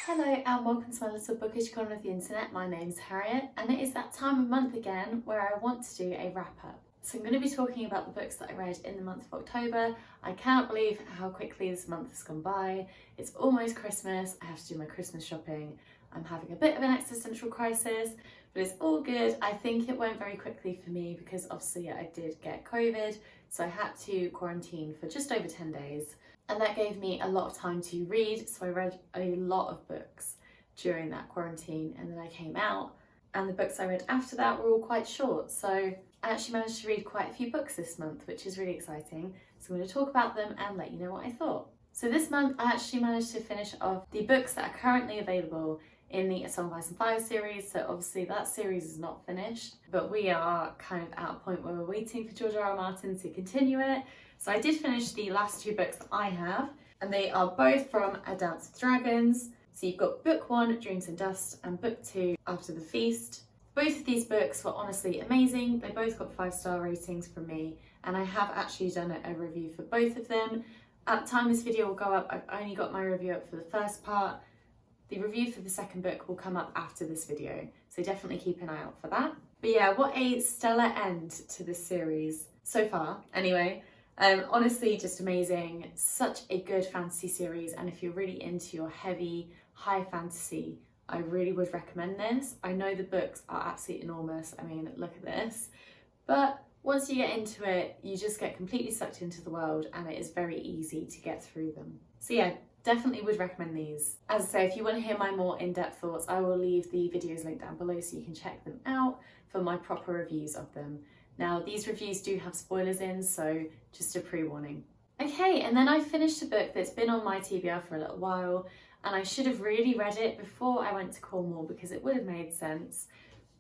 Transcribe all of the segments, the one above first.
Hello and welcome to my little bookish corner of the internet. My name's Harriet and it is that time of month again where I want to do a wrap up. So I'm going to be talking about the books that I read in the month of October. I cannot believe how quickly this month has gone by. It's almost Christmas, I have to do my Christmas shopping. I'm having a bit of an existential crisis, but it's all good. I think it went very quickly for me because obviously I did get COVID, so I had to quarantine for just over 10 days. And that gave me a lot of time to read, so I read a lot of books during that quarantine, and then I came out and the books I read after that were all quite short, so I actually managed to read quite a few books this month, which is really exciting. So I'm going to talk about them and let you know what I thought. So this month I actually managed to finish off the books that are currently available in the A Song of Ice and Fire series, so obviously that series is not finished, but we are kind of at a point where we're waiting for George R.R. Martin to continue it. So I did finish the last two books that I have, and they are both from A Dance with Dragons. So you've got book 1, Dreams and Dust, and book 2, After the Feast. Both of these books were honestly amazing. They both got 5-star ratings from me, and I have actually done a review for both of them. At the time this video will go up, I've only got my review up for the first part. The review for the second book will come up after this video, so definitely keep an eye out for that. But yeah, what a stellar end to this series so far, anyway. Honestly, just amazing. Such a good fantasy series, and if you're really into your heavy, high fantasy, I really would recommend this. I know the books are absolutely enormous. I mean, look at this. But once you get into it, you just get completely sucked into the world, and it is very easy to get through them. So yeah, definitely would recommend these. As I say, if you want to hear my more in-depth thoughts, I will leave the videos linked down below so you can check them out for my proper reviews of them. Now, these reviews do have spoilers in, so just a pre-warning. Okay, and then I finished a book that's been on my TBR for a little while, and I should have really read it before I went to Cornwall because it would have made sense.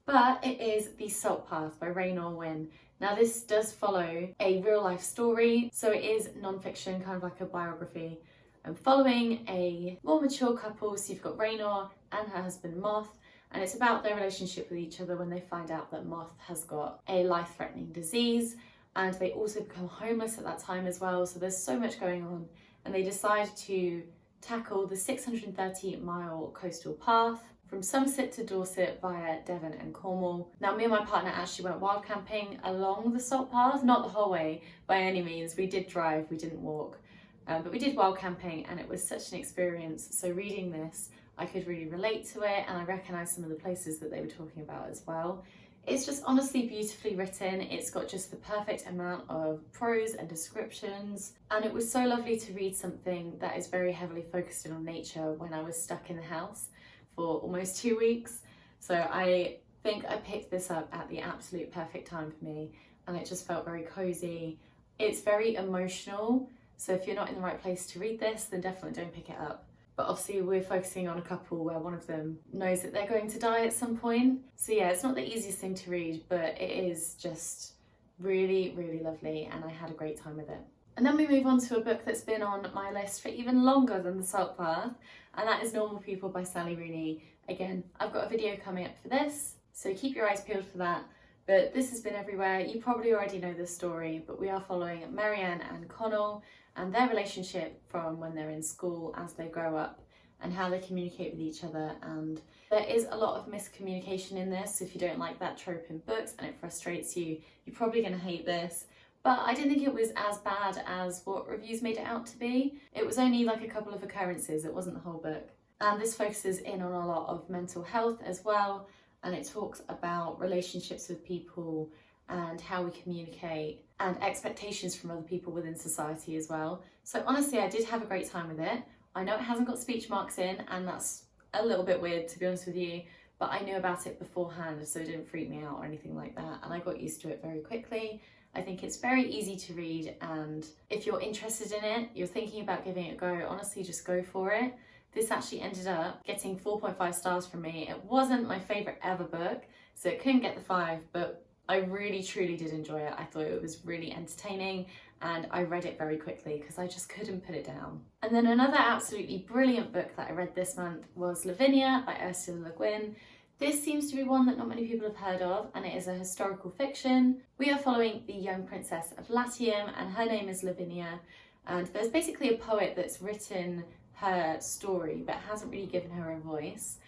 But it is The Salt Path by Raynor Winn. Now, this does follow a real-life story, so it is non-fiction, kind of like a biography. I'm following a more mature couple, so you've got Raynor and her husband Moth, and it's about their relationship with each other when they find out that Moth has got a life-threatening disease, and they also become homeless at that time as well, so there's so much going on, and they decide to tackle the 630-mile coastal path from Somerset to Dorset via Devon and Cornwall. Now, me and my partner actually went wild camping along the Salt Path, not the whole way by any means. We did drive, we didn't walk, but we did wild camping, and it was such an experience. So reading this, I could really relate to it, and I recognised some of the places that they were talking about as well. It's just honestly beautifully written. It's got just the perfect amount of prose and descriptions, and it was so lovely to read something that is very heavily focused in on nature when I was stuck in the house for almost 2 weeks. So I think I picked this up at the absolute perfect time for me, and it just felt very cozy. It's very emotional, so if you're not in the right place to read this, then definitely don't pick it up. But obviously we're focusing on a couple where one of them knows that they're going to die at some point. So yeah, it's not the easiest thing to read, but it is just really, really lovely, and I had a great time with it. And then we move on to a book that's been on my list for even longer than The Salt Path, and that is Normal People by Sally Rooney. Again, I've got a video coming up for this, so keep your eyes peeled for that. But this has been everywhere. You probably already know this story, but we are following Marianne and Connell and their relationship from when they're in school as they grow up and how they communicate with each other. And there is a lot of miscommunication in this, so if you don't like that trope in books and it frustrates you, you're probably going to hate this. But I didn't think it was as bad as what reviews made it out to be. It was only like a couple of occurrences, it wasn't the whole book. And this focuses in on a lot of mental health as well, and it talks about relationships with people and how we communicate and expectations from other people within society as well. So honestly, I did have a great time with it. I know it hasn't got speech marks in, and that's a little bit weird to be honest with you, but I knew about it beforehand, so it didn't freak me out or anything like that, and I got used to it very quickly. I think it's very easy to read, and if you're interested in it, you're thinking about giving it a go, honestly just go for it. This actually ended up getting 4.5 stars from me. It wasn't my favourite ever book, so it couldn't get the 5, but I really truly did enjoy it. I thought it was really entertaining, and I read it very quickly because I just couldn't put it down. And then another absolutely brilliant book that I read this month was Lavinia by Ursula Le Guin. This seems to be one that not many people have heard of, and it is a historical fiction. We are following the young princess of Latium, and her name is Lavinia, And there's basically a poet that's written her story but hasn't really given her a voice.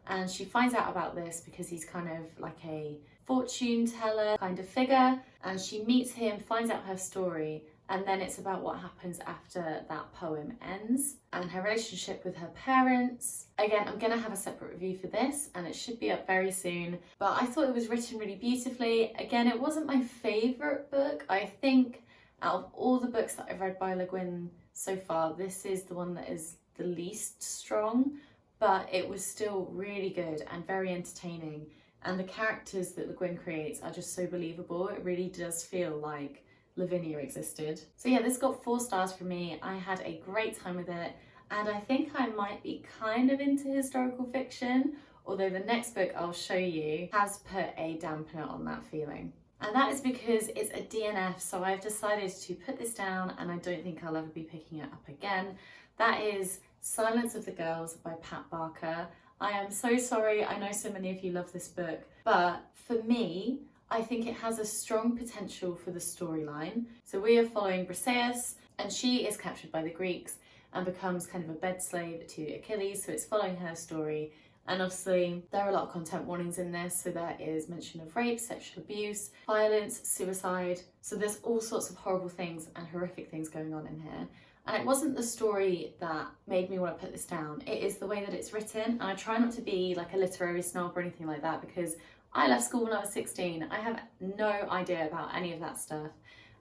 And she finds out about this because he's kind of like a fortune teller kind of figure. And she meets him, finds out her story, and then it's about what happens after that poem ends and her relationship with her parents. Again, I'm gonna have a separate review for this and it should be up very soon, but I thought it was written really beautifully. Again, it wasn't my favourite book. I think out of all the books that I've read by Le Guin so far, this is the one that is the least strong, but it was still really good and very entertaining. And the characters that Le Guin creates are just so believable. It really does feel like Lavinia existed. So yeah, this got 4 stars from me. I had a great time with it, and I think I might be kind of into historical fiction, although the next book I'll show you has put a dampener on that feeling. And that is because it's a DNF, so I've decided to put this down and I don't think I'll ever be picking it up again. That is Silence of the Girls by Pat Barker. I am so sorry, I know so many of you love this book, but for me, I think it has a strong potential for the storyline. So we are following Briseis, and she is captured by the Greeks and becomes kind of a bed slave to Achilles, so it's following her story. And obviously there are a lot of content warnings in this, so there is mention of rape, sexual abuse, violence, suicide. So there's all sorts of horrible things and horrific things going on in here. And it wasn't the story that made me want to put this down, it is the way that it's written. And I try not to be like a literary snob or anything like that, because I left school when I was 16. I have no idea about any of that stuff.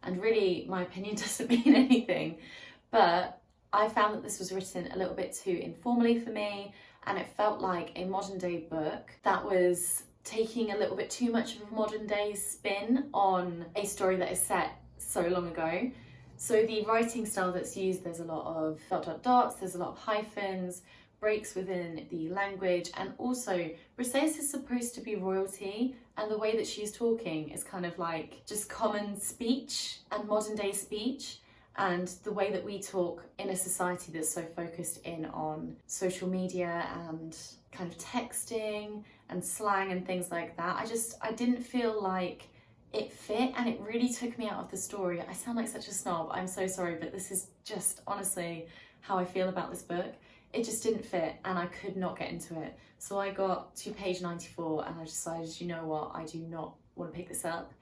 And really, my opinion doesn't mean anything. But I found that this was written a little bit too informally for me. And it felt like a modern day book that was taking a little bit too much of a modern day spin on a story that is set so long ago. So the writing style that's used, there's a lot of ... there's a lot of hyphens, breaks within the language, and also Briseis is supposed to be royalty, and the way that she's talking is kind of like just common speech and modern day speech, and the way that we talk in a society that's so focused in on social media and kind of texting and slang and things like that. I didn't feel like it fit, and it really took me out of the story. I sound like such a snob, I'm so sorry, but this is just honestly how I feel about this book. It just didn't fit and I could not get into it. So I got to page 94 and I decided, you know what, I do not want to pick this up.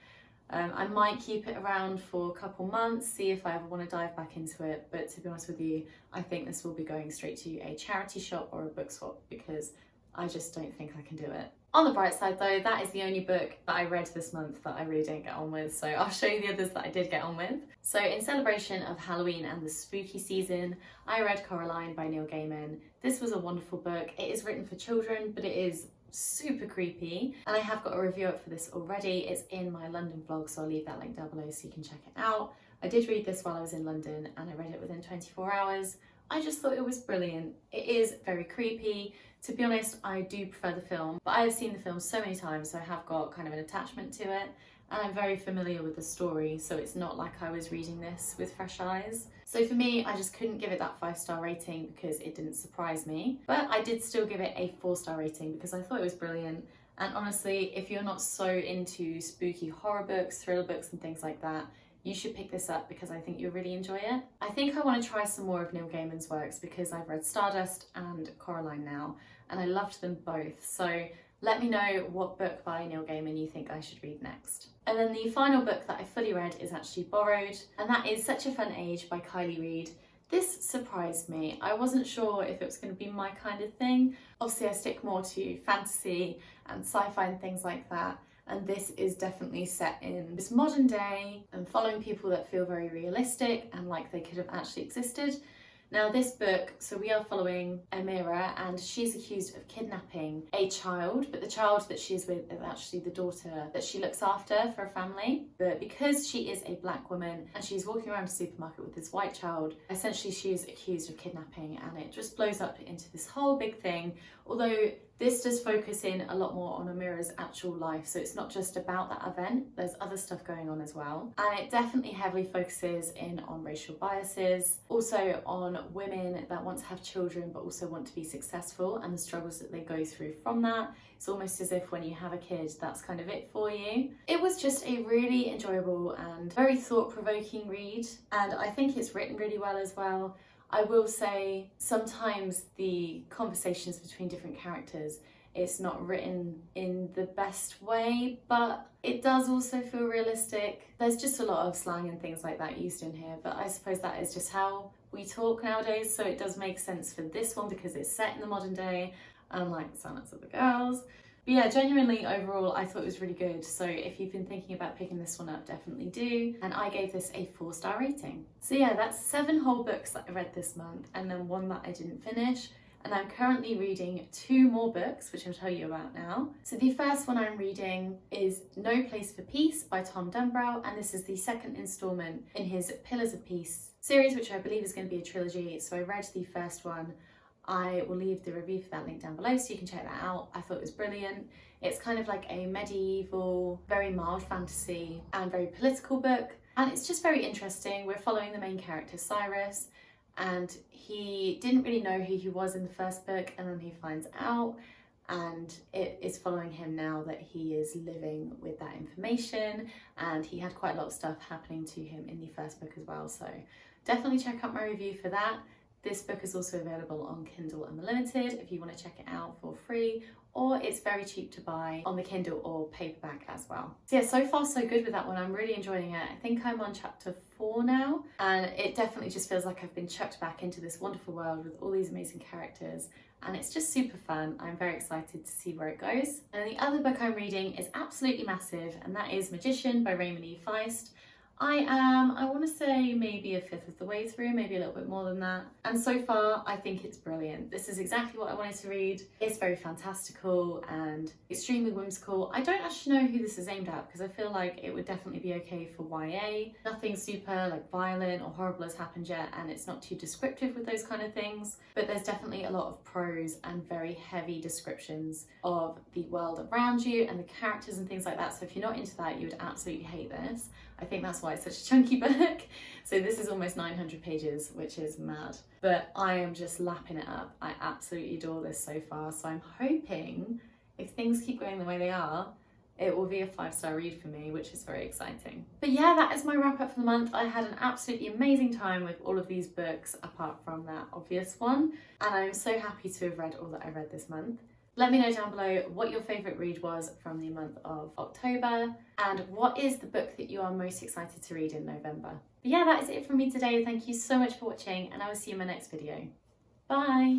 I might keep it around for a couple months, see if I ever want to dive back into it, but to be honest with you, I think this will be going straight to a charity shop or a book swap because I just don't think I can do it. On the bright side though, that is the only book that I read this month that I really didn't get on with, so I'll show you the others that I did get on with. So in celebration of Halloween and the spooky season, I read Coraline by Neil Gaiman. This was a wonderful book. It is written for children, but it is super creepy, and I have got a review up for this already. It's in my London vlog, so I'll leave that link down below so you can check it out. I did read this while I was in London and I read it within 24 hours. I just thought it was brilliant. It is very creepy. To be honest, I do prefer the film, but I have seen the film so many times, so I have got kind of an attachment to it, and I'm very familiar with the story, so it's not like I was reading this with fresh eyes. So for me, I just couldn't give it that 5-star rating because it didn't surprise me, but I did still give it a 4-star rating because I thought it was brilliant. And honestly, if you're not so into spooky horror books, thriller books and things like that, you should pick this up because I think you'll really enjoy it. I think I want to try some more of Neil Gaiman's works because I've read Stardust and Coraline now, and I loved them both. So let me know what book by Neil Gaiman you think I should read next. And then the final book that I fully read is actually Borrowed, and that is Such a Fun Age by Kylie Reid. This surprised me. I wasn't sure if it was going to be my kind of thing. Obviously I stick more to fantasy and sci-fi and things like that, and this is definitely set in this modern day and following people that feel very realistic and like they could have actually existed. Now this book, so we are following Amira, and she's accused of kidnapping a child, but the child that she is with is actually the daughter that she looks after for a family. But because she is a black woman and she's walking around a supermarket with this white child, essentially she is accused of kidnapping, and it just blows up into this whole big thing. Although this does focus in a lot more on Amira's actual life, so it's not just about that event, there's other stuff going on as well. And it definitely heavily focuses in on racial biases, also on women that want to have children but also want to be successful and the struggles that they go through from that. It's almost as if when you have a kid, that's kind of it for you. It was just a really enjoyable and very thought-provoking read, and I think it's written really well as well. I will say sometimes the conversations between different characters, it's not written in the best way, but it does also feel realistic. There's just a lot of slang and things like that used in here, but I suppose that is just how we talk nowadays, so it does make sense for this one because it's set in the modern day, unlike the Silence of the Girls. But yeah, genuinely overall I thought it was really good, so if you've been thinking about picking this one up, definitely do. And I gave this a 4-star rating. So yeah, that's 7 whole books that I read this month and then 1 that I didn't finish. And I'm currently reading 2 more books, which I'll tell you about now. So the first one I'm reading is No Place for Peace by Tom Dumbrell, and this is the 2nd instalment in his Pillars of Peace series, which I believe is going to be a trilogy. So I read the first one. I will leave the review for that link down below so you can check that out. I thought it was brilliant. It's kind of like a medieval, very mild fantasy and very political book, and it's just very interesting. We're following the main character, Cyrus, and he didn't really know who he was in the first book, and then he finds out, and it is following him now that he is living with that information, and he had quite a lot of stuff happening to him in the first book as well, so definitely check out my review for that. This book is also available on Kindle Unlimited if you want to check it out for free, or it's very cheap to buy on the Kindle or paperback as well. So yeah, so far so good with that one. I'm really enjoying it. I think I'm on chapter 4 now, and it definitely just feels like I've been chucked back into this wonderful world with all these amazing characters, and it's just super fun. I'm very excited to see where it goes. And the other book I'm reading is absolutely massive, and that is Magician by Raymond E. Feist. I want to say maybe a 5th of the way through, maybe a little bit more than that. And so far, I think it's brilliant. This is exactly what I wanted to read. It's very fantastical and extremely whimsical. I don't actually know who this is aimed at because I feel like it would definitely be okay for YA. Nothing super like violent or horrible has happened yet, and it's not too descriptive with those kind of things. But there's definitely a lot of prose and very heavy descriptions of the world around you and the characters and things like that. So if you're not into that, you would absolutely hate this. I think that's why it's such a chunky book. So this is almost 900 pages, which is mad. But I am just lapping it up. I absolutely adore this so far. So I'm hoping if things keep going the way they are, it will be a 5-star read for me, which is very exciting. But yeah, that is my wrap up for the month. I had an absolutely amazing time with all of these books, apart from that obvious one. And I'm so happy to have read all that I read this month. Let me know down below what your favourite read was from the month of October, and what is the book that you are most excited to read in November. But yeah, that is it from me today. Thank you so much for watching, and I will see you in my next video. Bye!